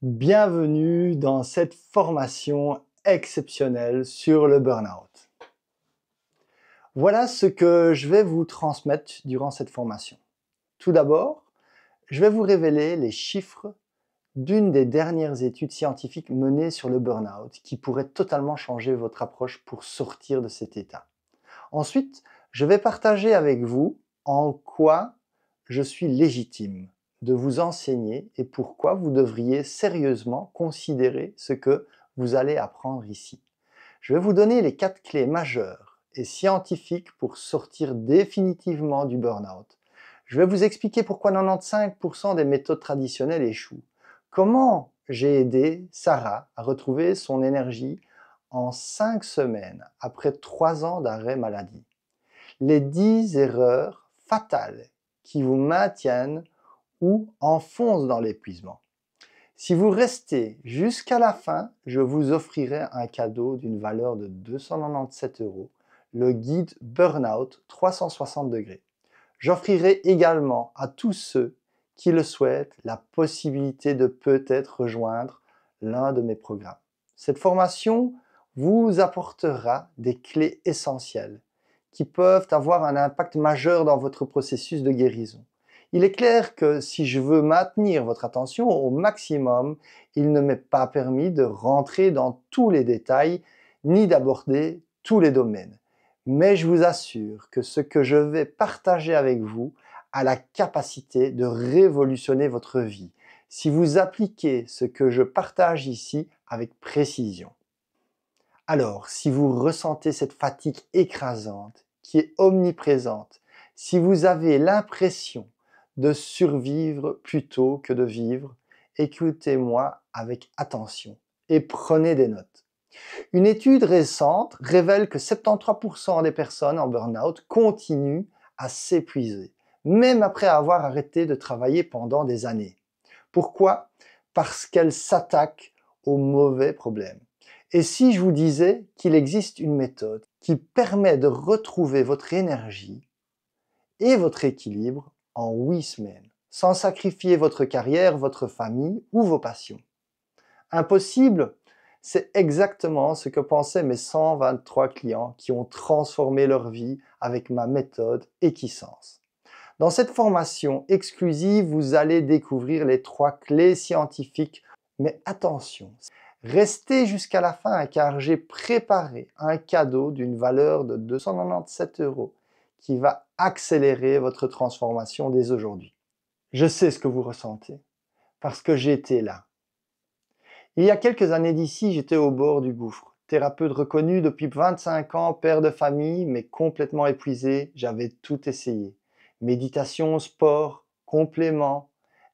Bienvenue dans cette formation exceptionnelle sur le burn-out. Voilà ce que je vais vous transmettre durant cette formation. Tout d'abord, je vais vous révéler les chiffres d'une des dernières études scientifiques menées sur le burn-out qui pourrait totalement changer votre approche pour sortir de cet état. Ensuite, je vais partager avec vous en quoi je suis légitime de vous enseigner et pourquoi vous devriez sérieusement considérer ce que vous allez apprendre ici. Je vais vous donner les 4 clés majeures et scientifiques pour sortir définitivement du burn-out. Je vais vous expliquer pourquoi 95% des méthodes traditionnelles échouent. Comment j'ai aidé Sarah à retrouver son énergie en 5 semaines après 3 ans d'arrêt maladie. Les 10 erreurs fatales qui vous maintiennent ou enfoncent dans l'épuisement. Si vous restez jusqu'à la fin, je vous offrirai un cadeau d'une valeur de 297 €, le guide Burnout 360 degrés. J'offrirai également à tous ceux qui le souhaitent la possibilité de peut-être rejoindre l'un de mes programmes. Cette formation vous apportera des clés essentielles qui peuvent avoir un impact majeur dans votre processus de guérison. Il est clair que si je veux maintenir votre attention au maximum, il ne m'est pas permis de rentrer dans tous les détails ni d'aborder tous les domaines. Mais je vous assure que ce que je vais partager avec vous a la capacité de révolutionner votre vie si vous appliquez ce que je partage ici avec précision. Alors, si vous ressentez cette fatigue écrasante qui est omniprésente, si vous avez l'impression de survivre plutôt que de vivre, écoutez-moi avec attention et prenez des notes. Une étude récente révèle que 73% des personnes en burn-out continuent à s'épuiser, même après avoir arrêté de travailler pendant des années. Pourquoi? Parce qu'elles s'attaquent aux mauvais problèmes. Et si je vous disais qu'il existe une méthode qui permet de retrouver votre énergie et votre équilibre en 8 semaines, sans sacrifier votre carrière, votre famille ou vos passions? Impossible? C'est exactement ce que pensaient mes 123 clients qui ont transformé leur vie avec ma méthode Equisense. Dans cette formation exclusive, vous allez découvrir les 3 clés scientifiques. Mais attention, restez jusqu'à la fin car j'ai préparé un cadeau d'une valeur de 297 € qui va accélérer votre transformation dès aujourd'hui. Je sais ce que vous ressentez parce que j'étais là. Il y a quelques années d'ici, j'étais au bord du gouffre. Thérapeute reconnu depuis 25 ans, père de famille, mais complètement épuisé, j'avais tout essayé. Méditation, sport, compléments,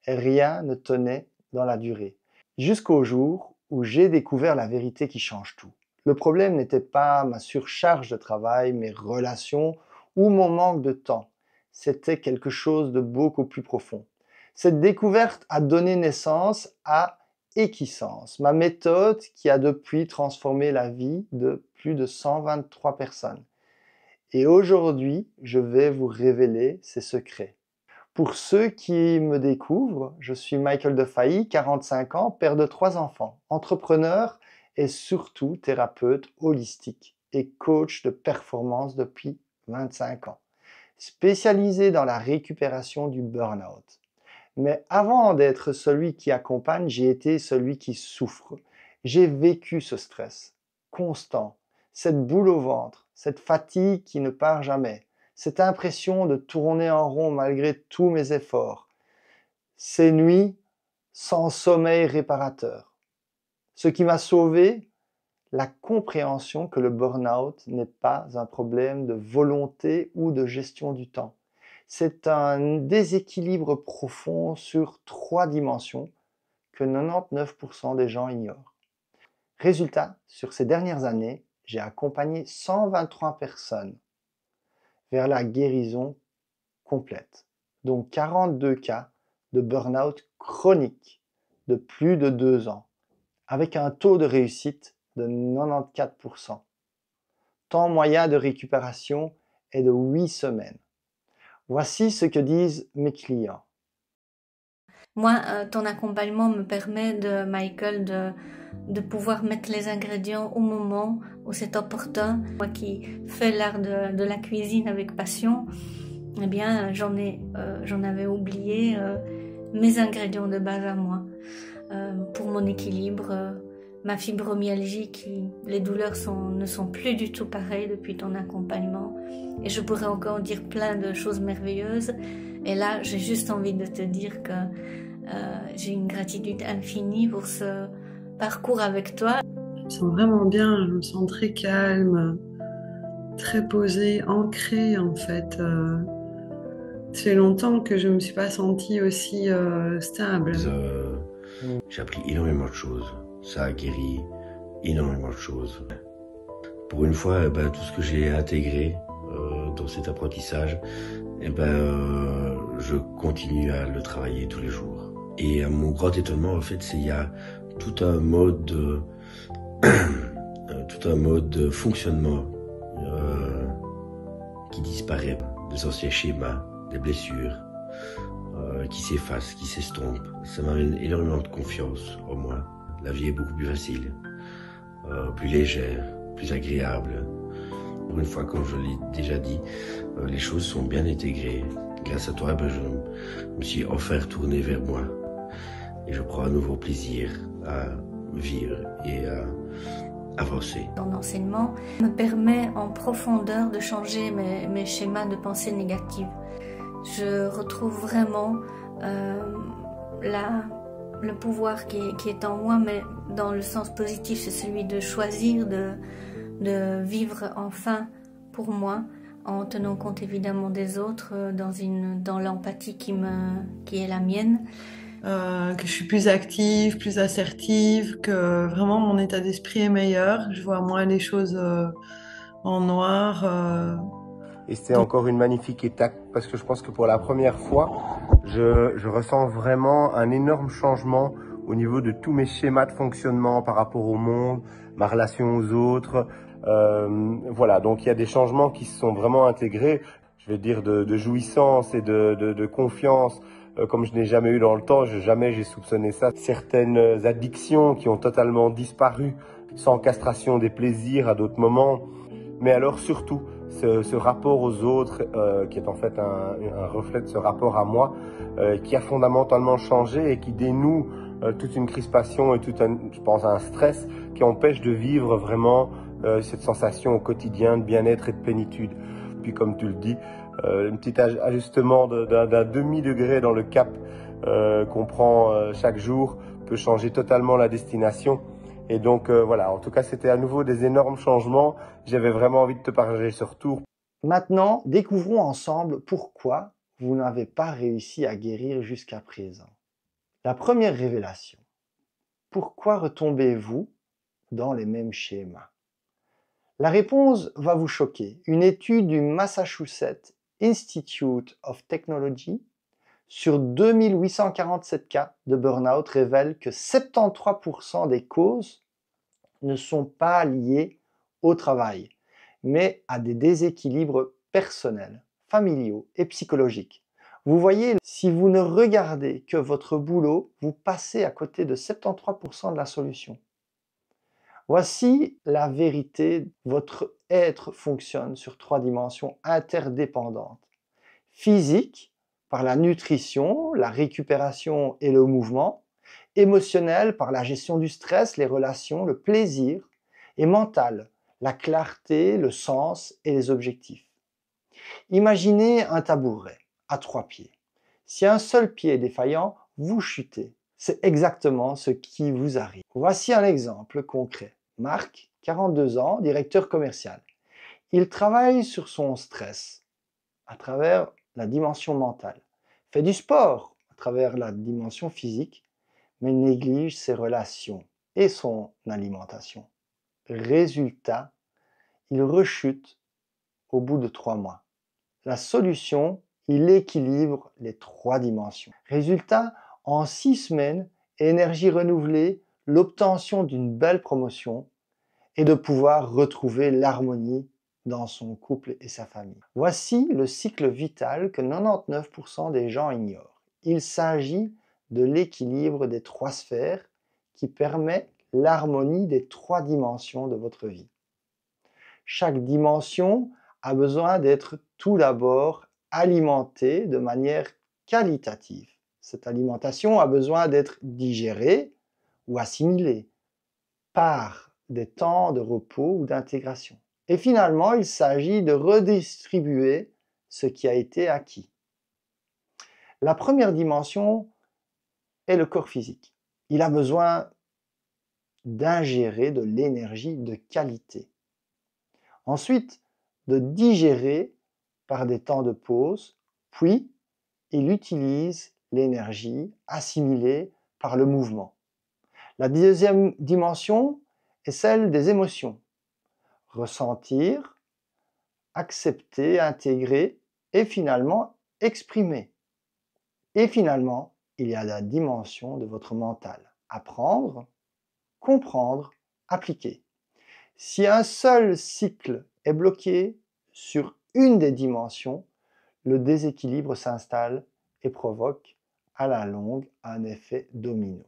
rien ne tenait dans la durée. Jusqu'au jour où j'ai découvert la vérité qui change tout. Le problème n'était pas ma surcharge de travail, mes relations ou mon manque de temps. C'était quelque chose de beaucoup plus profond. Cette découverte a donné naissance à Equisense, ma méthode qui a depuis transformé la vie de plus de 123 personnes. Et aujourd'hui, je vais vous révéler ses secrets. Pour ceux qui me découvrent, je suis Michael Defailly, 45 ans, père de 3 enfants, entrepreneur et surtout thérapeute holistique et coach de performance depuis 25 ans, spécialisé dans la récupération du burn-out. Mais avant d'être celui qui accompagne, j'ai été celui qui souffre. J'ai vécu ce stress constant, cette boule au ventre, cette fatigue qui ne part jamais, cette impression de tourner en rond malgré tous mes efforts, ces nuits sans sommeil réparateur. Ce qui m'a sauvé, la compréhension que le burn-out n'est pas un problème de volonté ou de gestion du temps. C'est un déséquilibre profond sur 3 dimensions que 99% des gens ignorent. Résultat, sur ces dernières années, j'ai accompagné 123 personnes vers la guérison complète, dont 42 cas de burn-out chronique de plus de 2 ans, avec un taux de réussite de 94%. Temps moyen de récupération est de 8 semaines. Voici ce que disent mes clients. Moi, ton accompagnement me permet, Michael, de pouvoir mettre les ingrédients au moment où c'est opportun. Moi qui fais l'art de la cuisine avec passion, eh bien, j'en avais oublié mes ingrédients de base à moi. Pour mon équilibre, ma fibromyalgie, les douleurs ne sont plus du tout pareilles depuis ton accompagnement. Et je pourrais encore dire plein de choses merveilleuses. Et là, j'ai juste envie de te dire que j'ai une gratitude infinie pour ce parcours avec toi. Je me sens vraiment bien, je me sens très calme, très posée, ancrée en fait. Ça fait longtemps que je ne me suis pas sentie aussi stable. J'ai appris énormément de choses. Ça a guéri énormément de choses. Pour une fois, tout ce que j'ai intégré dans cet apprentissage, je continue à le travailler tous les jours. Et à mon grand étonnement, en fait, il y a tout un mode de fonctionnement qui disparaît, des anciens schémas, des blessures qui s'effacent, qui s'estompent. Ça m'amène énormément de confiance en moi. La vie est beaucoup plus facile, plus légère, plus agréable. Pour une fois, comme je l'ai déjà dit, les choses sont bien intégrées. Grâce à toi, je me suis enfin retourné vers moi. Et je prends un nouveau plaisir à vivre et à avancer. Ton enseignement me permet en profondeur de changer mes schémas de pensée négative. Je retrouve vraiment le pouvoir qui est en moi, mais dans le sens positif, c'est celui de choisir de vivre enfin pour moi, en tenant compte évidemment des autres, dans l'empathie qui est la mienne. Que je suis plus active, plus assertive, que vraiment mon état d'esprit est meilleur. Je vois moins les choses en noir. Et c'est encore une magnifique étape parce que je pense que pour la première fois, je ressens vraiment un énorme changement au niveau de tous mes schémas de fonctionnement par rapport au monde, ma relation aux autres. Voilà, donc il y a des changements qui se sont vraiment intégrés, je vais dire de jouissance et de confiance. Comme je n'ai jamais eu dans le temps, jamais j'ai soupçonné ça. Certaines addictions qui ont totalement disparu, sans castration des plaisirs à d'autres moments. Mais alors surtout, ce rapport aux autres, qui est en fait un reflet de ce rapport à moi, qui a fondamentalement changé et qui dénoue toute une crispation et je pense, un stress qui empêche de vivre vraiment cette sensation au quotidien de bien-être et de plénitude. Puis comme tu le dis, un petit ajustement d'un demi-degré dans le cap qu'on prend chaque jour peut changer totalement la destination. Et donc voilà, en tout cas c'était à nouveau des énormes changements. J'avais vraiment envie de te partager ce retour. Maintenant, découvrons ensemble pourquoi vous n'avez pas réussi à guérir jusqu'à présent. La première révélation. Pourquoi retombez-vous dans les mêmes schémas? La réponse va vous choquer. Une étude du Massachusetts Institute of Technology sur 2847 cas de burn-out révèle que 73% des causes ne sont pas liées au travail, mais à des déséquilibres personnels, familiaux et psychologiques. Vous voyez, si vous ne regardez que votre boulot, vous passez à côté de 73% de la solution. Voici la vérité, votre être fonctionne sur 3 dimensions interdépendantes. Physique, par la nutrition, la récupération et le mouvement. Émotionnel, par la gestion du stress, les relations, le plaisir. Et mental, la clarté, le sens et les objectifs. Imaginez un tabouret à 3 pieds. Si un seul pied est défaillant, vous chutez. C'est exactement ce qui vous arrive. Voici un exemple concret. Marc, 42 ans, directeur commercial. Il travaille sur son stress à travers la dimension mentale, fait du sport à travers la dimension physique, mais néglige ses relations et son alimentation. Résultat, il rechute au bout de 3 mois. La solution, il équilibre les 3 dimensions. Résultat, en 6 semaines, énergie renouvelée, l'obtention d'une belle promotion et de pouvoir retrouver l'harmonie dans son couple et sa famille. Voici le cycle vital que 99% des gens ignorent. Il s'agit de l'équilibre des 3 sphères qui permet l'harmonie des 3 dimensions de votre vie. Chaque dimension a besoin d'être tout d'abord alimentée de manière qualitative. Cette alimentation a besoin d'être digérée ou assimilée par des temps de repos ou d'intégration. Et finalement, il s'agit de redistribuer ce qui a été acquis. La première dimension est le corps physique. Il a besoin d'ingérer de l'énergie de qualité. Ensuite, de digérer par des temps de pause, puis il utilise l'énergie assimilée par le mouvement. La deuxième dimension est celle des émotions. Ressentir, accepter, intégrer et finalement exprimer. Et finalement, il y a la dimension de votre mental. Apprendre, comprendre, appliquer. Si un seul cycle est bloqué sur une des dimensions, le déséquilibre s'installe et provoque à la longue un effet domino.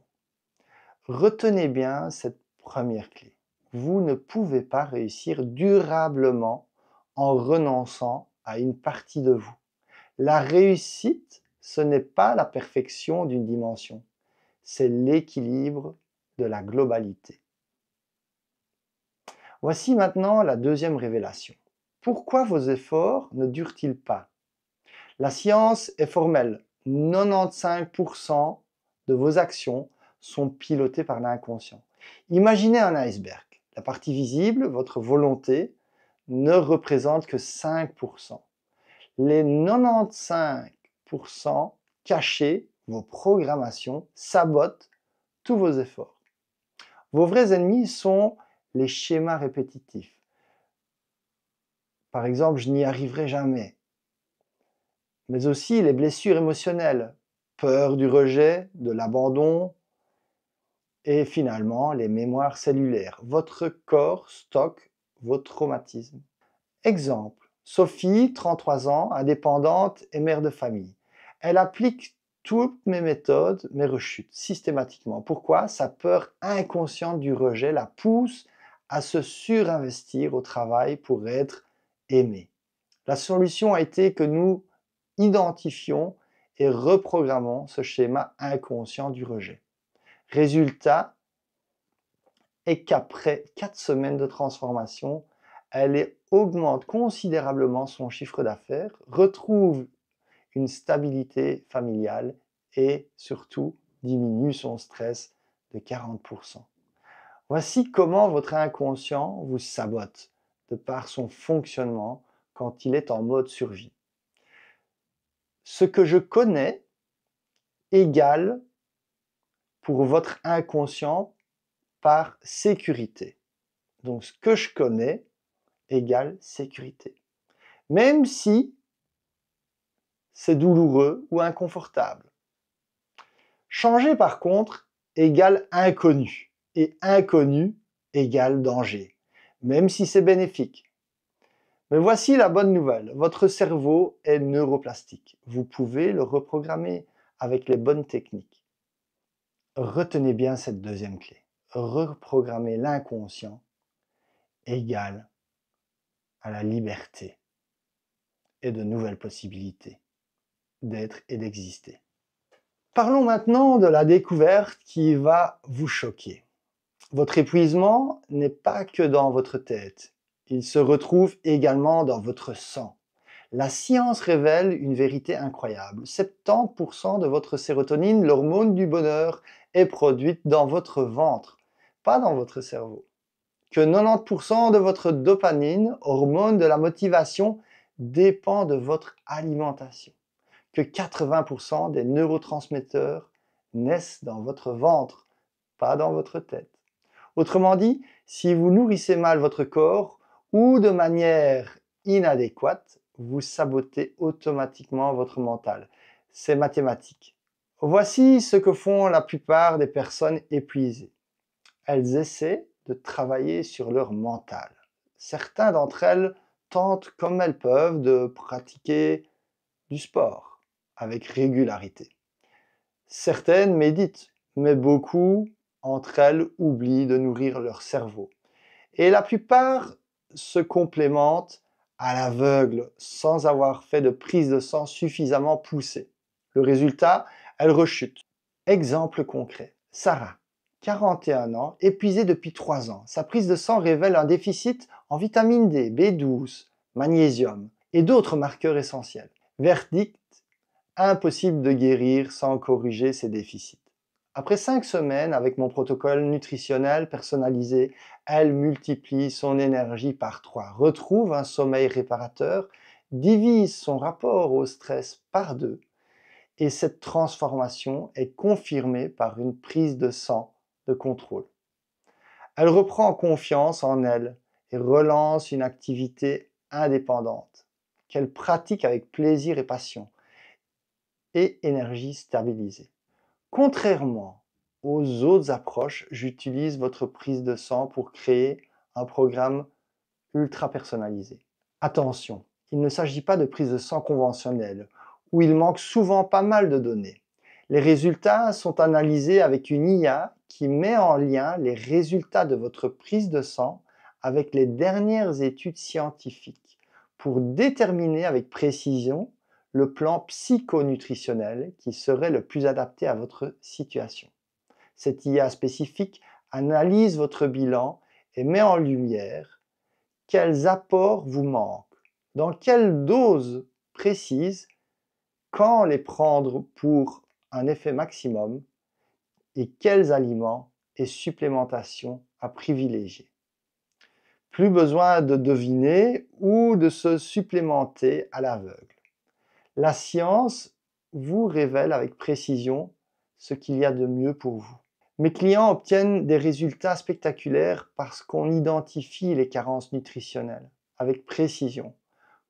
Retenez bien cette première clé. Vous ne pouvez pas réussir durablement en renonçant à une partie de vous. La réussite, ce n'est pas la perfection d'une dimension, c'est l'équilibre de la globalité. Voici maintenant la deuxième révélation. Pourquoi vos efforts ne durent-ils pas? La science est formelle. 95% de vos actions sont pilotées par l'inconscient. Imaginez un iceberg. La partie visible, votre volonté, ne représente que 5%. Les 95% cachés, vos programmations, sabotent tous vos efforts. Vos vrais ennemis sont les schémas répétitifs. Par exemple, je n'y arriverai jamais. Mais aussi les blessures émotionnelles, peur du rejet, de l'abandon, et finalement les mémoires cellulaires. Votre corps stocke vos traumatismes. Exemple, Sophie, 33 ans, indépendante et mère de famille. Elle applique toutes mes méthodes, mais rechute systématiquement. Pourquoi? Sa peur inconsciente du rejet la pousse à se surinvestir au travail pour être aimée. La solution a été que nous identifions et reprogrammons ce schéma inconscient du rejet. Résultat est qu'après 4 semaines de transformation, elle augmente considérablement son chiffre d'affaires, retrouve une stabilité familiale et surtout diminue son stress de 40%. Voici comment votre inconscient vous sabote de par son fonctionnement quand il est en mode survie. Ce que je connais égale pour votre inconscient par sécurité. Donc ce que je connais égale sécurité. Même si c'est douloureux ou inconfortable. Changer par contre égale inconnu. Et inconnu égale danger. Même si c'est bénéfique. Mais voici la bonne nouvelle. Votre cerveau est neuroplastique. Vous pouvez le reprogrammer avec les bonnes techniques. Retenez bien cette deuxième clé. Reprogrammer l'inconscient égale à la liberté et de nouvelles possibilités d'être et d'exister. Parlons maintenant de la découverte qui va vous choquer. Votre épuisement n'est pas que dans votre tête. Il se retrouve également dans votre sang. La science révèle une vérité incroyable. 70% de votre sérotonine, l'hormone du bonheur, est produite dans votre ventre, pas dans votre cerveau. Que 90% de votre dopamine, hormone de la motivation, dépend de votre alimentation. Que 80% des neurotransmetteurs naissent dans votre ventre, pas dans votre tête. Autrement dit, si vous nourrissez mal votre corps ou de manière inadéquate, vous sabotez automatiquement votre mental. C'est mathématique. Voici ce que font la plupart des personnes épuisées. Elles essaient de travailler sur leur mental. Certaines d'entre elles tentent comme elles peuvent de pratiquer du sport avec régularité. Certaines méditent, mais beaucoup entre elles oublient de nourrir leur cerveau. Et la plupart se complémentent à l'aveugle sans avoir fait de prise de sang suffisamment poussée. Le résultat, elles rechutent. Exemple concret, Sarah, 41 ans, épuisée depuis 3 ans. Sa prise de sang révèle un déficit en vitamine D, B12, magnésium et d'autres marqueurs essentiels. Verdict, impossible de guérir sans corriger ces déficits. Après 5 semaines avec mon protocole nutritionnel personnalisé, elle multiplie son énergie par 3, retrouve un sommeil réparateur, divise son rapport au stress par 2 et cette transformation est confirmée par une prise de sang de contrôle. Elle reprend confiance en elle et relance une activité indépendante qu'elle pratique avec plaisir et passion et énergie stabilisée. Contrairement aux autres approches, j'utilise votre prise de sang pour créer un programme ultra personnalisé. Attention, il ne s'agit pas de prise de sang conventionnelle, où il manque souvent pas mal de données. Les résultats sont analysés avec une IA qui met en lien les résultats de votre prise de sang avec les dernières études scientifiques pour déterminer avec précision le plan psychonutritionnel qui serait le plus adapté à votre situation. Cette IA spécifique analyse votre bilan et met en lumière quels apports vous manquent, dans quelle dose précise, quand les prendre pour un effet maximum et quels aliments et supplémentations à privilégier. Plus besoin de deviner ou de se supplémenter à l'aveugle. La science vous révèle avec précision ce qu'il y a de mieux pour vous. Mes clients obtiennent des résultats spectaculaires parce qu'on identifie les carences nutritionnelles avec précision,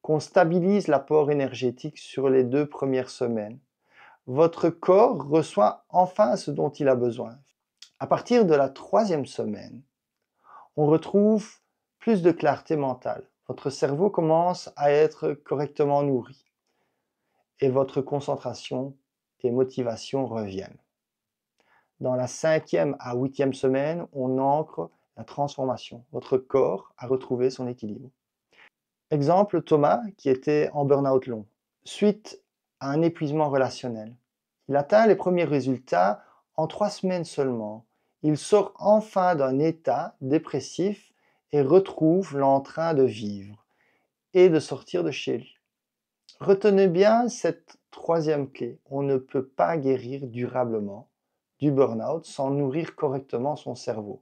qu'on stabilise l'apport énergétique sur les 2 premières semaines. Votre corps reçoit enfin ce dont il a besoin. À partir de la 3e semaine, on retrouve plus de clarté mentale. Votre cerveau commence à être correctement nourri et votre concentration et motivation reviennent. Dans la 5e à 8e semaine, on ancre la transformation. Votre corps a retrouvé son équilibre. Exemple, Thomas, qui était en burn-out long, suite à un épuisement relationnel. Il atteint les premiers résultats en 3 semaines seulement. Il sort enfin d'un état dépressif et retrouve l'entrain de vivre et de sortir de chez lui. Retenez bien cette 3e clé. On ne peut pas guérir durablement du burn-out sans nourrir correctement son cerveau.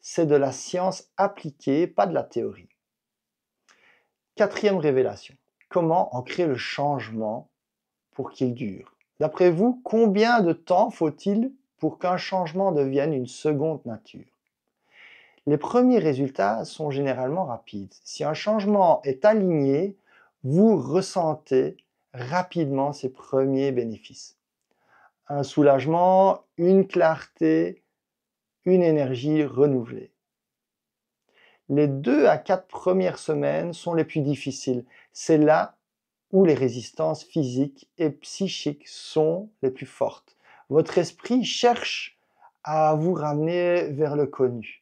C'est de la science appliquée, pas de la théorie. 4e révélation. Comment en créer le changement pour qu'il dure? D'après vous, combien de temps faut-il pour qu'un changement devienne une seconde nature? Les premiers résultats sont généralement rapides. Si un changement est aligné, vous ressentez rapidement ses premiers bénéfices. Un soulagement, une clarté, une énergie renouvelée. Les 2 à 4 premières semaines sont les plus difficiles. C'est là où les résistances physiques et psychiques sont les plus fortes. Votre esprit cherche à vous ramener vers le connu.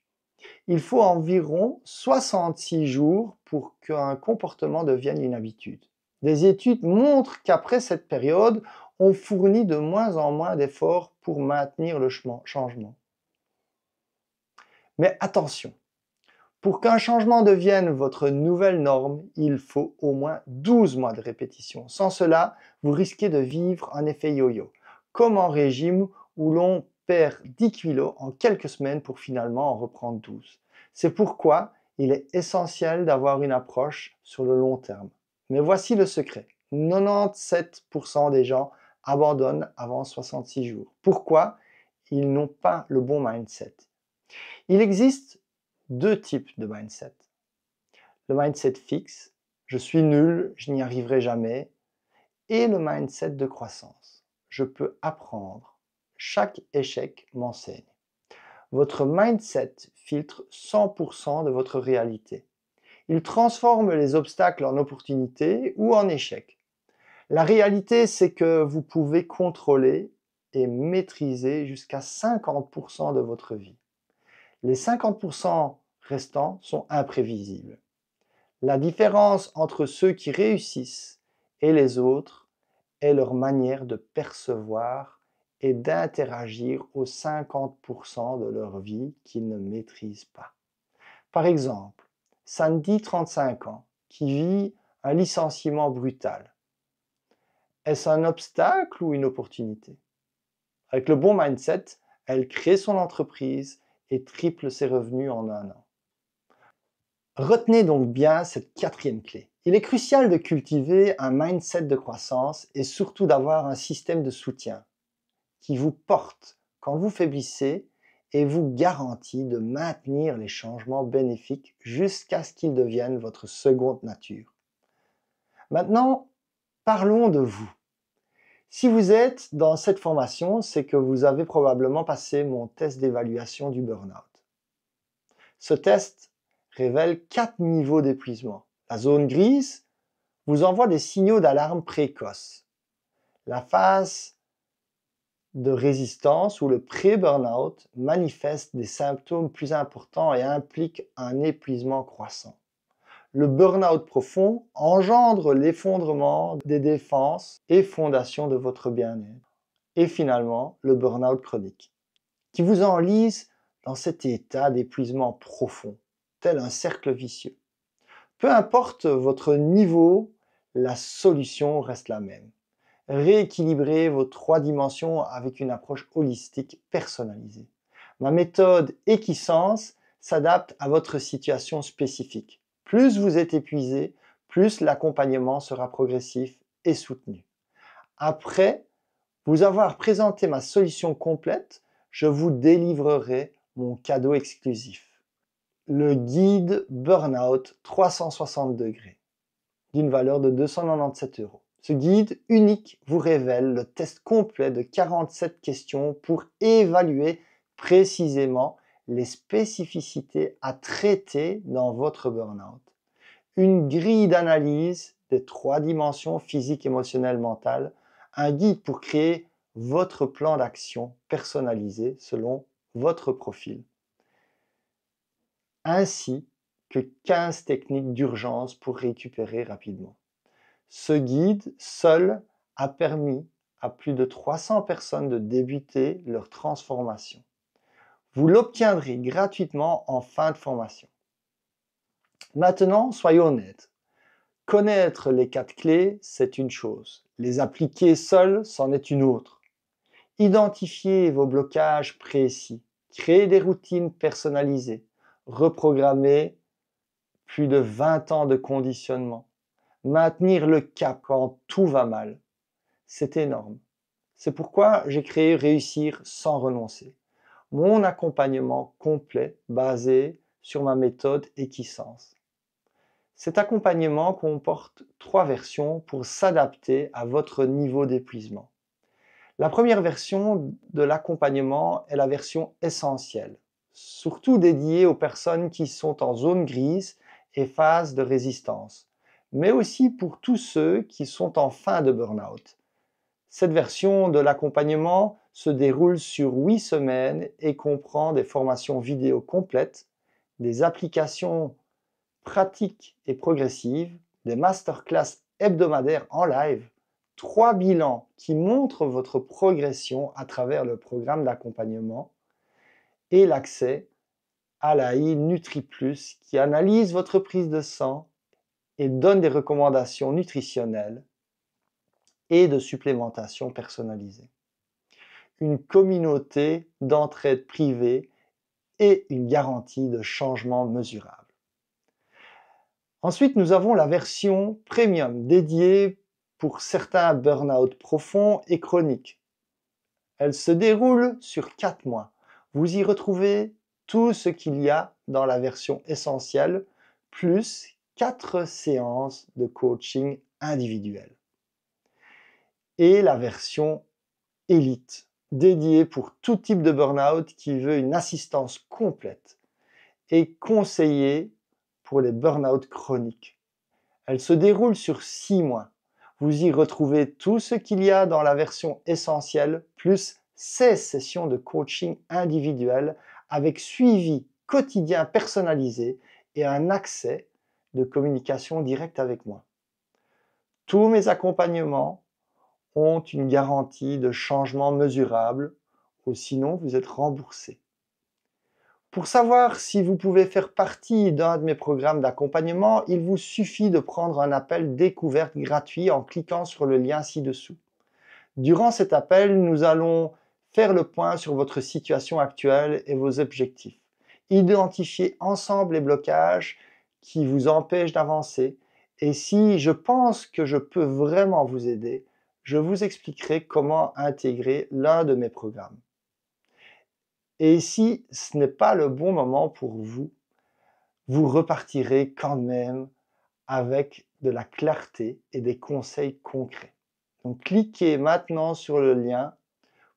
Il faut environ 66 jours pour qu'un comportement devienne une habitude. Des études montrent qu'après cette période, on fournit de moins en moins d'efforts pour maintenir le changement. Mais attention, pour qu'un changement devienne votre nouvelle norme, il faut au moins 12 mois de répétition. Sans cela, vous risquez de vivre un effet yo-yo, comme en régime où l'on perd 10 kg en quelques semaines pour finalement en reprendre 12. C'est pourquoi il est essentiel d'avoir une approche sur le long terme. Mais voici le secret. 97% des gens abandonnent avant 66 jours. Pourquoi? Ils n'ont pas le bon mindset. Il existe 2 types de mindset. Le mindset fixe, je suis nul, je n'y arriverai jamais, et le mindset de croissance, je peux apprendre, chaque échec m'enseigne. Votre mindset filtre 100% de votre réalité. Il transforme les obstacles en opportunités ou en échecs. La réalité, c'est que vous pouvez contrôler et maîtriser jusqu'à 50% de votre vie. Les 50% restants sont imprévisibles. La différence entre ceux qui réussissent et les autres est leur manière de percevoir et d'interagir aux 50% de leur vie qu'ils ne maîtrisent pas. Par exemple, Sandy, 35 ans, qui vit un licenciement brutal. Est-ce un obstacle ou une opportunité? Avec le bon mindset, elle crée son entreprise et triple ses revenus en un an. Retenez donc bien cette quatrième clé. Il est crucial de cultiver un mindset de croissance et surtout d'avoir un système de soutien qui vous porte quand vous faiblissez et vous garantit de maintenir les changements bénéfiques jusqu'à ce qu'ils deviennent votre seconde nature. Maintenant, parlons de vous. Si vous êtes dans cette formation, c'est que vous avez probablement passé mon test d'évaluation du burn-out. Ce test révèle 4 niveaux d'épuisement. La zone grise vous envoie des signaux d'alarme précoces. La phase de résistance ou le pré-burnout manifeste des symptômes plus importants et implique un épuisement croissant. Le burn-out profond engendre l'effondrement des défenses et fondations de votre bien-être. Et finalement, le burn-out chronique, qui vous enlise dans cet état d'épuisement profond, tel un cercle vicieux. Peu importe votre niveau, la solution reste la même. Rééquilibrez vos 3 dimensions avec une approche holistique personnalisée. Ma méthode Equisense s'adapte à votre situation spécifique. Plus vous êtes épuisé, plus l'accompagnement sera progressif et soutenu. Après vous avoir présenté ma solution complète, je vous délivrerai mon cadeau exclusif, le guide Burnout 360 degrés, d'une valeur de 297 €. Ce guide unique vous révèle le test complet de 47 questions pour évaluer précisément les spécificités à traiter dans votre burn-out. Une grille d'analyse des 3 dimensions physique, émotionnelle, mentale, un guide pour créer votre plan d'action personnalisé selon votre profil, ainsi que 15 techniques d'urgence pour récupérer rapidement. Ce guide seul a permis à plus de 300 personnes de débuter leur transformation. Vous l'obtiendrez gratuitement en fin de formation. Maintenant, soyons honnêtes. Connaître les 4 clés, c'est une chose. Les appliquer seuls, c'en est une autre. Identifiez vos blocages précis. Créez des routines personnalisées. Reprogrammez plus de 20 ans de conditionnement. Maintenir le cap quand tout va mal. C'est énorme. C'est pourquoi j'ai créé Réussir sans renoncer. Mon accompagnement complet basé sur ma méthode Equisense. Cet accompagnement comporte 3 versions pour s'adapter à votre niveau d'épuisement. La première version de l'accompagnement est la version essentielle, surtout dédiée aux personnes qui sont en zone grise et phase de résistance, mais aussi pour tous ceux qui sont en fin de burn-out. Cette version de l'accompagnement se déroule sur 8 semaines et comprend des formations vidéo complètes, des applications pratiques et progressives, des masterclass hebdomadaires en live, 3 bilans qui montrent votre progression à travers le programme d'accompagnement et l'accès à l'AI NutriPlus qui analyse votre prise de sang et donne des recommandations nutritionnelles et de supplémentation personnalisée. Une communauté d'entraide privée et une garantie de changement mesurable. Ensuite, nous avons la version premium dédiée pour certains burn-out profonds et chroniques. Elle se déroule sur 4 mois. Vous y retrouvez tout ce qu'il y a dans la version essentielle, plus 4 séances de coaching individuel. Et la version élite, dédiée pour tout type de burn-out qui veut une assistance complète et conseillée pour les burn-out chroniques. Elle se déroule sur 6 mois. Vous y retrouvez tout ce qu'il y a dans la version essentielle, plus 16 sessions de coaching individuel avec suivi quotidien personnalisé et un accès de communication directe avec moi. Tous mes accompagnements ont une garantie de changement mesurable, ou sinon vous êtes remboursé. Pour savoir si vous pouvez faire partie d'un de mes programmes d'accompagnement, il vous suffit de prendre un appel découverte gratuit en cliquant sur le lien ci-dessous. Durant cet appel, nous allons faire le point sur votre situation actuelle et vos objectifs. Identifier ensemble les blocages qui vous empêchent d'avancer et si je pense que je peux vraiment vous aider, je vous expliquerai comment intégrer l'un de mes programmes. Et si ce n'est pas le bon moment pour vous, vous repartirez quand même avec de la clarté et des conseils concrets. Donc cliquez maintenant sur le lien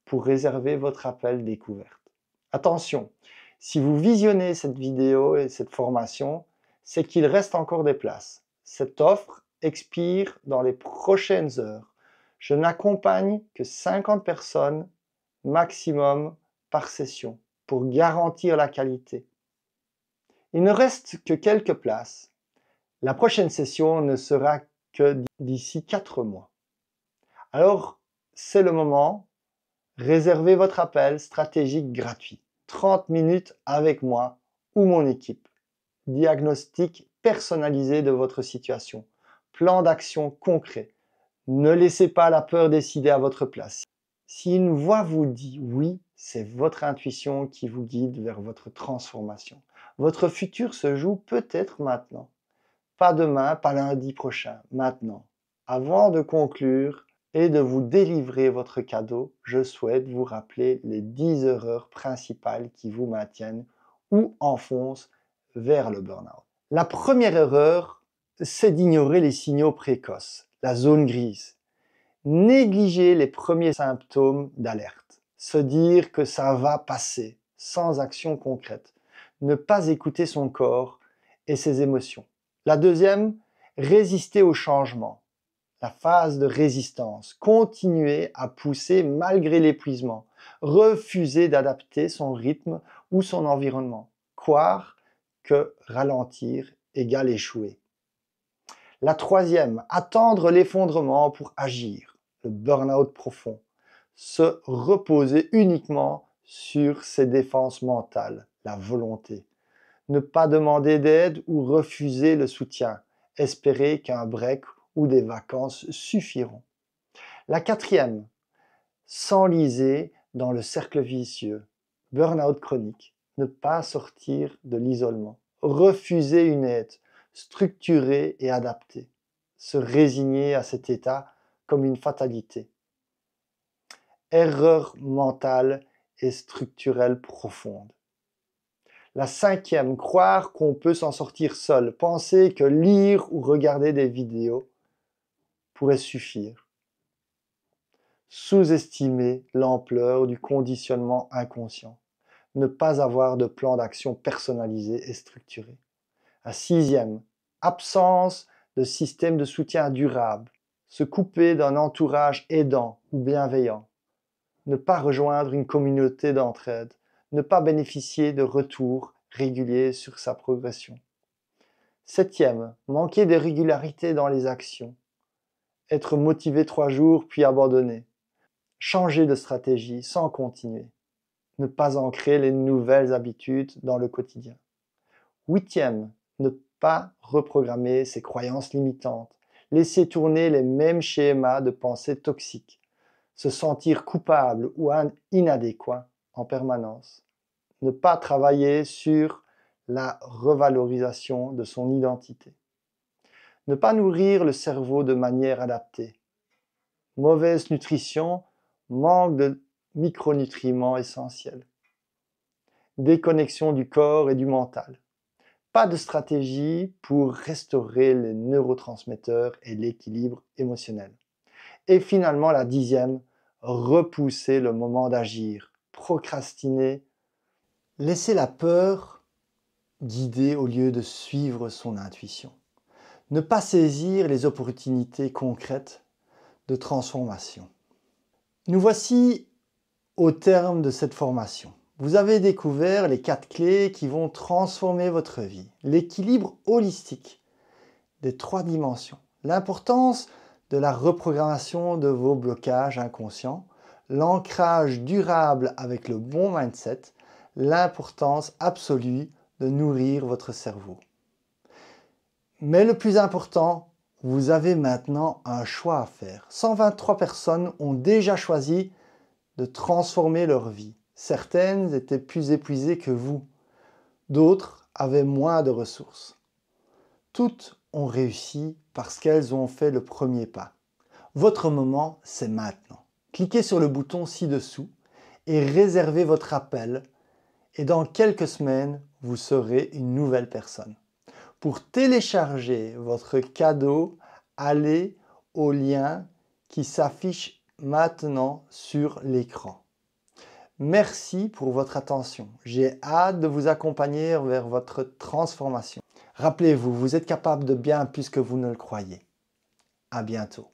pour réserver votre appel découverte. Attention, si vous visionnez cette vidéo et cette formation, c'est qu'il reste encore des places. Cette offre expire dans les prochaines heures. Je n'accompagne que 50 personnes maximum par session pour garantir la qualité. Il ne reste que quelques places. La prochaine session ne sera que d'ici 4 mois. Alors, c'est le moment. Réservez votre appel stratégique gratuit. 30 minutes avec moi ou mon équipe. Diagnostic personnalisé de votre situation. Plan d'action concret. Ne laissez pas la peur décider à votre place. Si une voix vous dit oui, c'est votre intuition qui vous guide vers votre transformation. Votre futur se joue peut-être maintenant. Pas demain, pas lundi prochain, maintenant. Avant de conclure et de vous délivrer votre cadeau, je souhaite vous rappeler les 10 erreurs principales qui vous maintiennent ou enfoncent vers le burn-out. La première erreur, c'est d'ignorer les signaux précoces, la zone grise. Négliger les premiers symptômes d'alerte. Se dire que ça va passer, sans action concrète. Ne pas écouter son corps et ses émotions. La deuxième, résister au changement. La phase de résistance. Continuer à pousser malgré l'épuisement. Refuser d'adapter son rythme ou son environnement. Croire que ralentir égale échouer. La troisième, attendre l'effondrement pour agir. Le burn-out profond. Se reposer uniquement sur ses défenses mentales, la volonté. Ne pas demander d'aide ou refuser le soutien. Espérer qu'un break ou des vacances suffiront. La quatrième, s'enliser dans le cercle vicieux. Burn-out chronique. Ne pas sortir de l'isolement. Refuser une aide. Structurer et adapter. Se résigner à cet état comme une fatalité. Erreur mentale et structurelle profonde. La cinquième, croire qu'on peut s'en sortir seul. Penser que lire ou regarder des vidéos pourrait suffire. Sous-estimer l'ampleur du conditionnement inconscient. Ne pas avoir de plan d'action personnalisé et structuré. La sixième, absence de système de soutien durable. Se couper d'un entourage aidant ou bienveillant. Ne pas rejoindre une communauté d'entraide. Ne pas bénéficier de retours réguliers sur sa progression. Septième, manquer de régularité dans les actions. Être motivé 3 jours puis abandonner. Changer de stratégie sans continuer. Ne pas ancrer les nouvelles habitudes dans le quotidien. Huitième, ne pas reprogrammer ses croyances limitantes. Laisser tourner les mêmes schémas de pensée toxiques. Se sentir coupable ou inadéquat en permanence. Ne pas travailler sur la revalorisation de son identité. Ne pas nourrir le cerveau de manière adaptée. Mauvaise nutrition, manque de micronutriments essentiels. Déconnexion du corps et du mental. Pas de stratégie pour restaurer les neurotransmetteurs et l'équilibre émotionnel. Et finalement, la dixième, repousser le moment d'agir, procrastiner, laisser la peur guider au lieu de suivre son intuition. Ne pas saisir les opportunités concrètes de transformation. Nous voici Au terme de cette formation, vous avez découvert les 4 clés qui vont transformer votre vie. L'équilibre holistique des 3 dimensions, l'importance de la reprogrammation de vos blocages inconscients, l'ancrage durable avec le bon mindset, l'importance absolue de nourrir votre cerveau. Mais le plus important, vous avez maintenant un choix à faire. 123 personnes ont déjà choisi de transformer leur vie. Certaines étaient plus épuisées que vous. D'autres avaient moins de ressources. Toutes ont réussi parce qu'elles ont fait le premier pas. Votre moment, c'est maintenant. Cliquez sur le bouton ci-dessous et réservez votre appel. Et dans quelques semaines, vous serez une nouvelle personne. Pour télécharger votre cadeau, allez au lien qui s'affiche maintenant sur l'écran. Merci pour votre attention. J'ai hâte de vous accompagner vers votre transformation. Rappelez-vous, vous êtes capable de bien plus que vous ne le croyez. À bientôt.